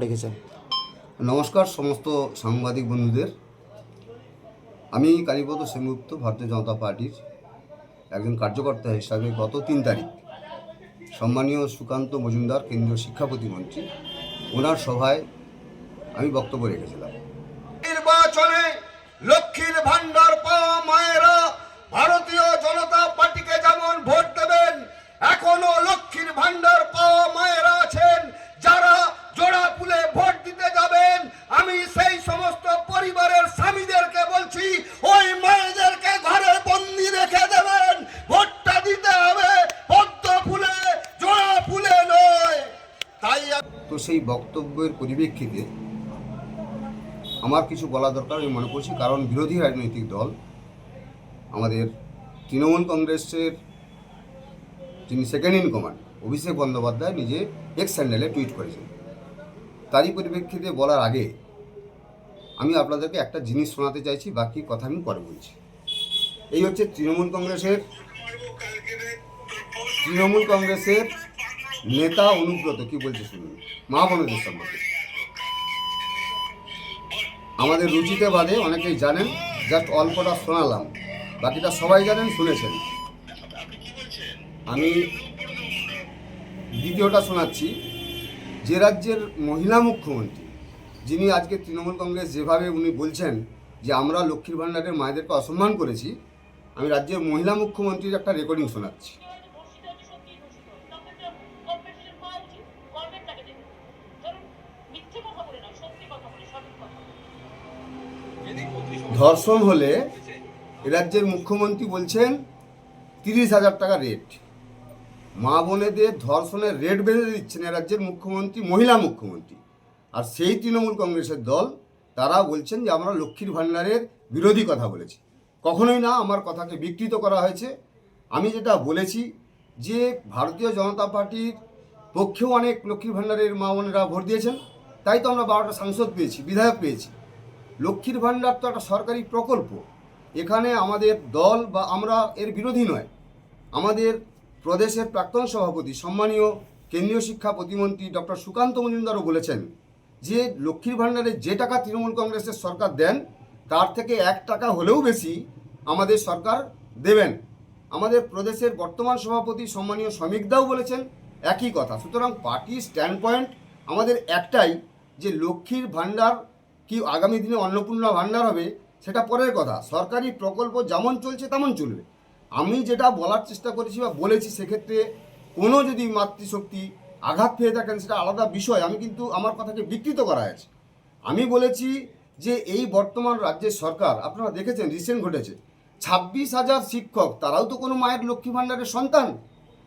রেখেছেন। নমস্কার সমস্ত সাংবাদিক বন্ধুদের। আমি কালীপদ সেনগুপ্ত, ভারতীয় জনতা পার্টির একজন কার্যকর্তা হিসাবে গত 3 তারিখ সম্মানীয় সুকান্ত মজুমদার কেন্দ্রীয় শিক্ষা প্রতিমন্ত্রী ওনার সভায় আমি বক্তব্য রেখেছিলাম। নির্বাচনে লক্ষ্মীর ভান্ডার পাওয়া মায়েরা ভারতীয় জনতা পার্টিকে যেমন ভোট দেবেন, এখনো লক্ষ্মীর ভান্ডার পাওয়া মায়েরা আছেন যারা জোড়া ফুলে ভোট দিতে যাবেন। আমি সেই সমস্ত পরিবারের স্বামীদেরকে বলছি, ওই মায়েদেরকে ঘরে বন্দি রেখে দেবেন। ভোটটা দিতে হবে পদ্ম ফুলে, জোড়া ফুলে নয়। তাই তো সেই বক্তব্যের পরিপ্রেক্ষিতে আমার কিছু বলা দরকার আমি মনে করছি, কারণ বিরোধী রাজনৈতিক দল আমাদের তৃণমূল কংগ্রেসের যিনি second in command Abhishek Bandyopadhyay নিজে এক্স হ্যান্ডেলে টুইট করেছেন। তারই পরিপ্রেক্ষিতে বলার আগে আমি আপনাদেরকে একটা জিনিস শোনাতে চাইছি, বাকি কথা আমি পরে বলছি। এই হচ্ছে তৃণমূল কংগ্রেসের নেতা অনুব্রত কি বলছে শুনুন। মা বোনদের সম্পর্কে আমাদের রুচিতে বাদে অনেকেই জানেন, জাস্ট অল্পটা শোনালাম, বাকিটা সবাই জানেন, শুনেছেন। আমি দ্বিতীয়টা শোনাচ্ছি। যে রাজ্যের মহিলা মুখ্যমন্ত্রী, যিনি আজকে তৃণমূল কংগ্রেস যেভাবে উনি বলছেন যে আমরা লক্ষ্মীর ভাণ্ডারের মায়েদেরকে অসম্মান করেছি, আমি রাজ্যের মহিলা মুখ্যমন্ত্রীর একটা রেকর্ডিং শোনাচ্ছি। ধর্ষণ হলে রাজ্যের মুখ্যমন্ত্রী বলছেন 30,000 টাকা রেট। মা বোনেদের ধর্ষণের রেট বেঁধে দিচ্ছেন রাজ্যের মুখ্যমন্ত্রী, মহিলা মুখ্যমন্ত্রী। আর সেই তৃণমূল কংগ্রেসের দল তারা বলছেন যে আমরা লক্ষ্মীর ভাণ্ডারের বিরোধী কথা বলেছি। কখনোই না, আমার কথাকে বিকৃত করা হয়েছে। আমি যেটা বলেছি যে ভারতীয় জনতা পার্টির পক্ষেও অনেক লক্ষ্মীর ভাণ্ডারের মা বোনেরা ভোট দিয়েছেন, তাই তো আমরা 12টা সাংসদ পেয়েছি, বিধায়ক পেয়েছি। লক্ষ্মীর ভাণ্ডার তো একটা সরকারি প্রকল্প, এখানে আমাদের দল বা আমরা এর বিরোধী নয়। আমাদের প্রদেশের প্রাক্তন সভাপতি সম্মানীয় কেন্দ্রীয় শিক্ষা প্রতিমন্ত্রী ডক্টর সুকান্ত মজুমদারও বলেছেন যে লক্ষ্মীর ভাণ্ডারে যে টাকা তৃণমূল কংগ্রেসের সরকার দেন তার থেকে 1 টাকা হলেও বেশি আমাদের সরকার দেবেন। আমাদের প্রদেশের বর্তমান সভাপতি সম্মানীয় শ্রমিকদাও বলেছেন একই কথা। সুতরাং পার্টির স্ট্যান্ড পয়েন্ট আমাদের একটাই, যে লক্ষ্মীর ভাণ্ডার কি আগামী দিনে অন্নপূর্ণা ভাণ্ডার হবে সেটা পরের কথা, সরকারি প্রকল্প যেমন চলছে তেমন চলবে। আমি যেটা বলার চেষ্টা করেছি বা বলেছি, সেক্ষেত্রে কোনো যদি মাতৃশক্তি আঘাত পেয়ে থাকেন সেটা আলাদা বিষয়। আমি কিন্তু আমার কথাকে বিকৃত করা হয়েছে। আমি বলেছি যে এই বর্তমান রাজ্যের সরকার, আপনারা দেখেছেন রিসেন্ট ঘটেছে 26,000 শিক্ষক, তারাও তো কোনো মায়ের লক্ষ্মী ভাণ্ডারের সন্তান।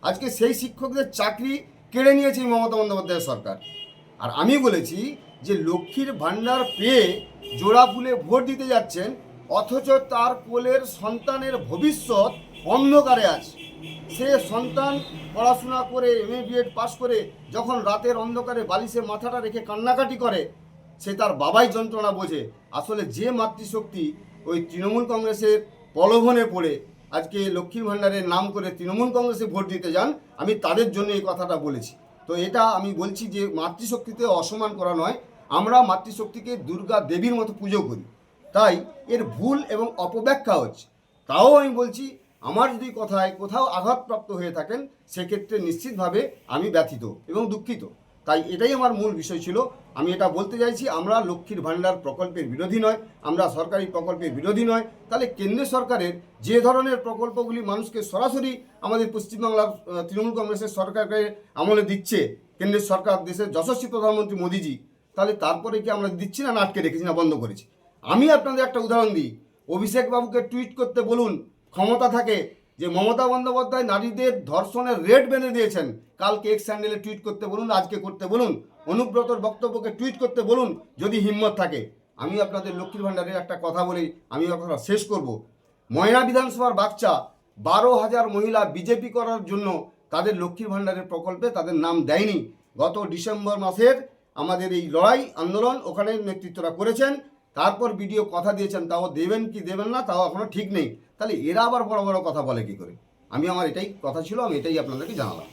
আজকে সেই শিক্ষকদের চাকরি কেড়ে নিয়েছে মমতা বন্দ্যোপাধ্যায়ের সরকার। আর আমি বলেছি যে লক্ষ্মীর ভাণ্ডার পেয়ে জোড়া ফুলে ভোট দিতে যাচ্ছেন, অথচ তার কোলের সন্তানের ভবিষ্যৎ অন্ধকারে আছে। সে সন্তান পড়াশোনা করে MA BEd পাস করে যখন রাতের অন্ধকারে বালিশে মাথাটা রেখে কান্নাকাটি করে, সে তার বাবাই যন্ত্রণা বোঝে। আসলে যে মাতৃশক্তি ওই তৃণমূল কংগ্রেসের প্রলোভনে পড়ে আজকে লক্ষ্মীর ভাণ্ডারের নাম করে তৃণমূল কংগ্রেসে ভোট দিতে যান, আমি তাদের জন্য এই কথাটা বলেছি। তো এটা আমি বলছি যে মাতৃশক্তিতে অসম্মান করা নয়, আমরা মাতৃশক্তিকে দুর্গা দেবীর মতো পুজো করি, তাই এর ভুল এবং অপব্যাখ্যা হচ্ছে। তাও আমি বলছি, আমার যদি কথায় কোথাও আঘাতপ্রাপ্ত হয়ে থাকেন সেক্ষেত্রে নিশ্চিতভাবে আমি ব্যথিত এবং দুঃখিত। তাই এটাই আমার মূল বিষয় ছিল। আমি এটা বলতে চাইছি, আমরা লক্ষ্মীর ভাণ্ডার প্রকল্পের বিরোধী নয়, আমরা সরকারি প্রকল্পের বিরোধী নয়। তাহলে কেন্দ্র সরকারের যে ধরনের প্রকল্পগুলি মানুষকে সরাসরি আমাদের পশ্চিমবাংলার তৃণমূল কংগ্রেসের সরকারকে আমলে দিচ্ছে কেন্দ্রের সরকার, দেশের যশস্বী প্রধানমন্ত্রী মোদিজি, তাহলে তারপরে কি আমরা দিচ্ছি না আটকে রেখেছি না বন্ধ করেছি? আমি আপনাদের একটা উদাহরণ দিই। অভিষেক বাবুকে টুইট করতে বলুন, ক্ষমতা থাকে যে মমতা বন্দ্যোপাধ্যায় নারীদের ধর্ষণের রেট বেঁধে দিয়েছেন, কালকে এক্স হ্যান্ডেলে টুইট করতে বলুন, আজকে করতে বলুন। অনুব্রতর বক্তব্যকে টুইট করতে বলুন যদি হিম্মত থাকে। আমি আপনাদের লক্ষ্মীর ভাণ্ডারের একটা কথা বলেই আমি কথা শেষ করব। ময়না বিধানসভার বাচ্চা 12,000 মহিলা বিজেপি করার জন্য তাদের লক্ষ্মীর ভাণ্ডারের প্রকল্পে তাদের নাম দেয়নি। গত ডিসেম্বর মাসের আমাদের এই লড়াই আন্দোলন ওখানে নেতৃত্বরা করেছেন, তারপর বিডিও কথা দিয়েছেন, তাও দেবেন কি দেবেন না তাও এখনো ঠিক নেই। তাহলে এরা আবার বড় বড় কথা বলে কি করে? আমার এটাই কথা ছিল, আমি এটাই আপনাদেরকে জানালাম।